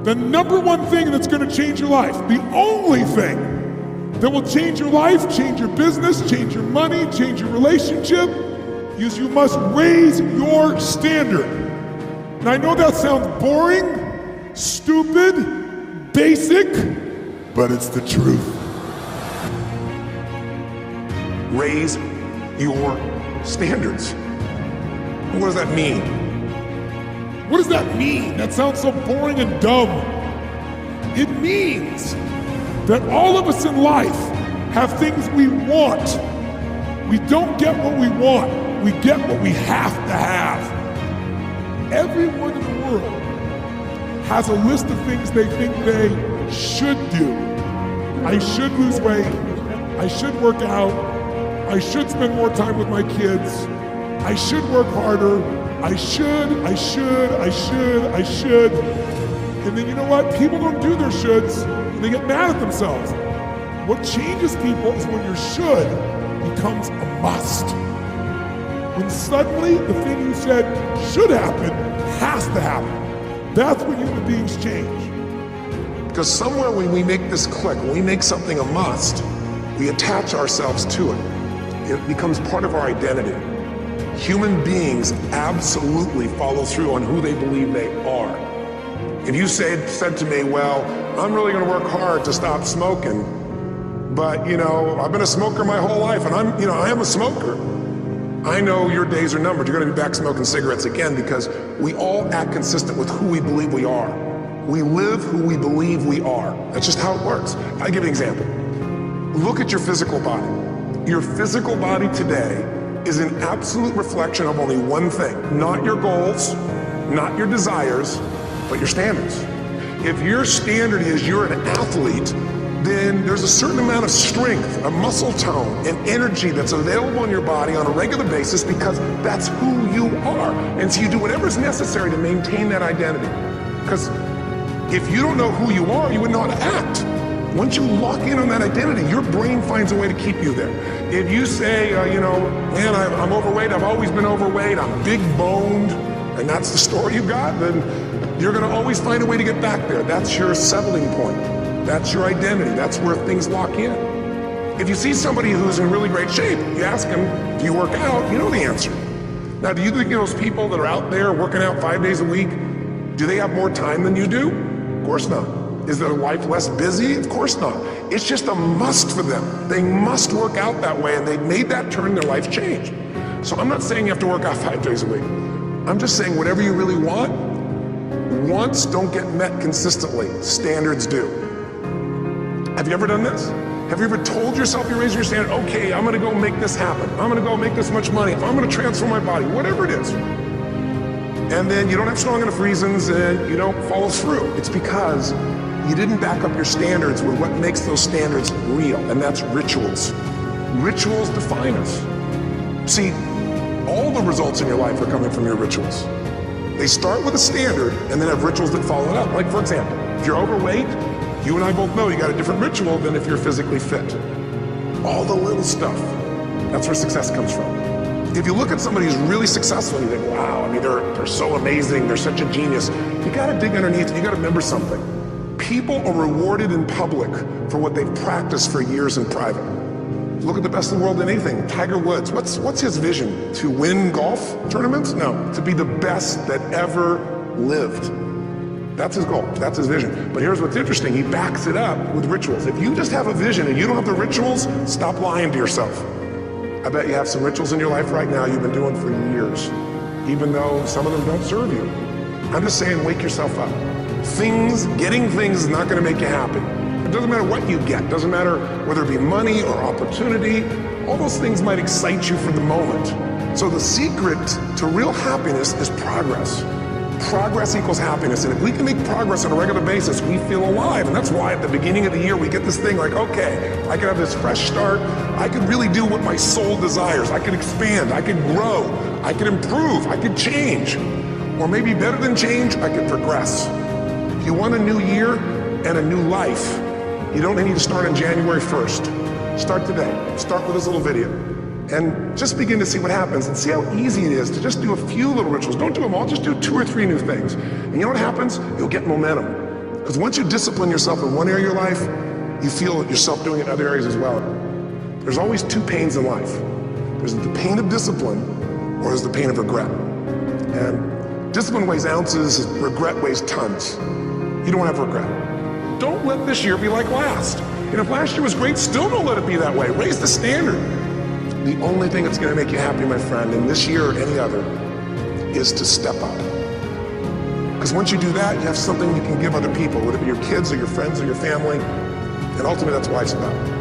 The number one thing that's going to change your life, the only thing that will change your life, change your business, change your money, change your relationship, is you must raise your standard. And I know that sounds boring, stupid, basic, but it's the truth. Raise your standards. What does that mean? What does that mean? That sounds so boring and dumb. It means that all of us in life have things we want. We don't get what we want, we get what we have to have. Everyone in the world has a list of things they think they should do. I should lose weight, I should work out, I should spend more time with my kids, I should work harder, I should. And then you know what? People don't do their shoulds and they get mad at themselves. What changes people is when your should becomes a must. When suddenly the thing you said should happen has to happen. That's when human beings change. Because somewhere when we make this click, when we make something a must, we attach ourselves to it. It becomes part of our identity. Human beings absolutely follow through on who they believe they are. If you said to me, well, I'm really gonna work hard to stop smoking, but I've been a smoker my whole life and I am a smoker. I know your days are numbered. You're gonna be back smoking cigarettes again because we all act consistent with who we believe we are. We live who we believe we are. That's just how it works. I'll give you an example. Look at your physical body. Your physical body today is an absolute reflection of only one thing, not your goals, not your desires, but your standards. If your standard is you're an athlete, then there's a certain amount of strength, a muscle tone, and energy that's available in your body on a regular basis because that's who you are. And so you do whatever's necessary to maintain that identity. Because if you don't know who you are, you wouldn't know how to act. Once you lock in on that identity, your brain finds a way to keep you there. If you say, man, I'm overweight, I've always been overweight, I'm big boned, and that's the story you got, then you're gonna always find a way to get back there. That's your settling point. That's your identity. That's where things lock in. If you see somebody who's in really great shape, you ask them, do you work out? You know the answer. Now, do you think those people that are out there working out 5 days a week, do they have more time than you do? Of course not. Is their life less busy? Of course not. It's just a must for them. They must work out that way, and they've made that turn, their life's changed. So I'm not saying you have to work out 5 days a week. I'm just saying whatever you really want, wants don't get met consistently, standards do. Have you ever done this? Have you ever told yourself you're raising your standard, okay, I'm gonna go make this happen. I'm gonna go make this much money. I'm gonna transform my body, whatever it is. And then you don't have strong enough reasons and you don't follow through. It's because you didn't back up your standards with what makes those standards real, and that's rituals. Rituals define us. See, all the results in your life are coming from your rituals. They start with a standard and then have rituals that follow it up. Like for example, if you're overweight, you and I both know you got a different ritual than if you're physically fit. All the little stuff, that's where success comes from. If you look at somebody who's really successful and you think, wow, I mean, they're so amazing, they're such a genius, you gotta dig underneath and you gotta remember something. People are rewarded in public for what they've practiced for years in private. Look at the best in the world in anything. Tiger Woods, what's his vision? To win golf tournaments? No, to be the best that ever lived. That's his goal, that's his vision. But here's what's interesting, he backs it up with rituals. If you just have a vision and you don't have the rituals, stop lying to yourself. I bet you have some rituals in your life right now you've been doing for years, even though some of them don't serve you. I'm just saying, wake yourself up. Getting things is not gonna make you happy. It doesn't matter what you get, doesn't matter whether it be money or opportunity, all those things might excite you for the moment. So the secret to real happiness is progress. Progress equals happiness, and if we can make progress on a regular basis, we feel alive, and that's why at the beginning of the year we get this thing like, okay, I can have this fresh start, I can really do what my soul desires, I can expand, I can grow, I can improve, I can change, or maybe better than change, I can progress. If you want a new year and a new life, you don't need to start on January 1st. Start today, start with this little video. And just begin to see what happens and see how easy it is to just do a few little rituals. Don't do them all, just do 2 or 3 new things. And you know what happens? You'll get momentum. Because once you discipline yourself in one area of your life, you feel yourself doing it in other areas as well. There's always two pains in life. There's the pain of discipline, or there's the pain of regret. And discipline weighs ounces, regret weighs tons. You don't have regret. Don't let this year be like last. And if last year was great, still don't let it be that way. Raise the standard. The only thing that's going to make you happy, my friend, in this year or any other, is to step up. Because once you do that, you have something you can give other people, whether it be your kids or your friends or your family. And ultimately, that's what life's about.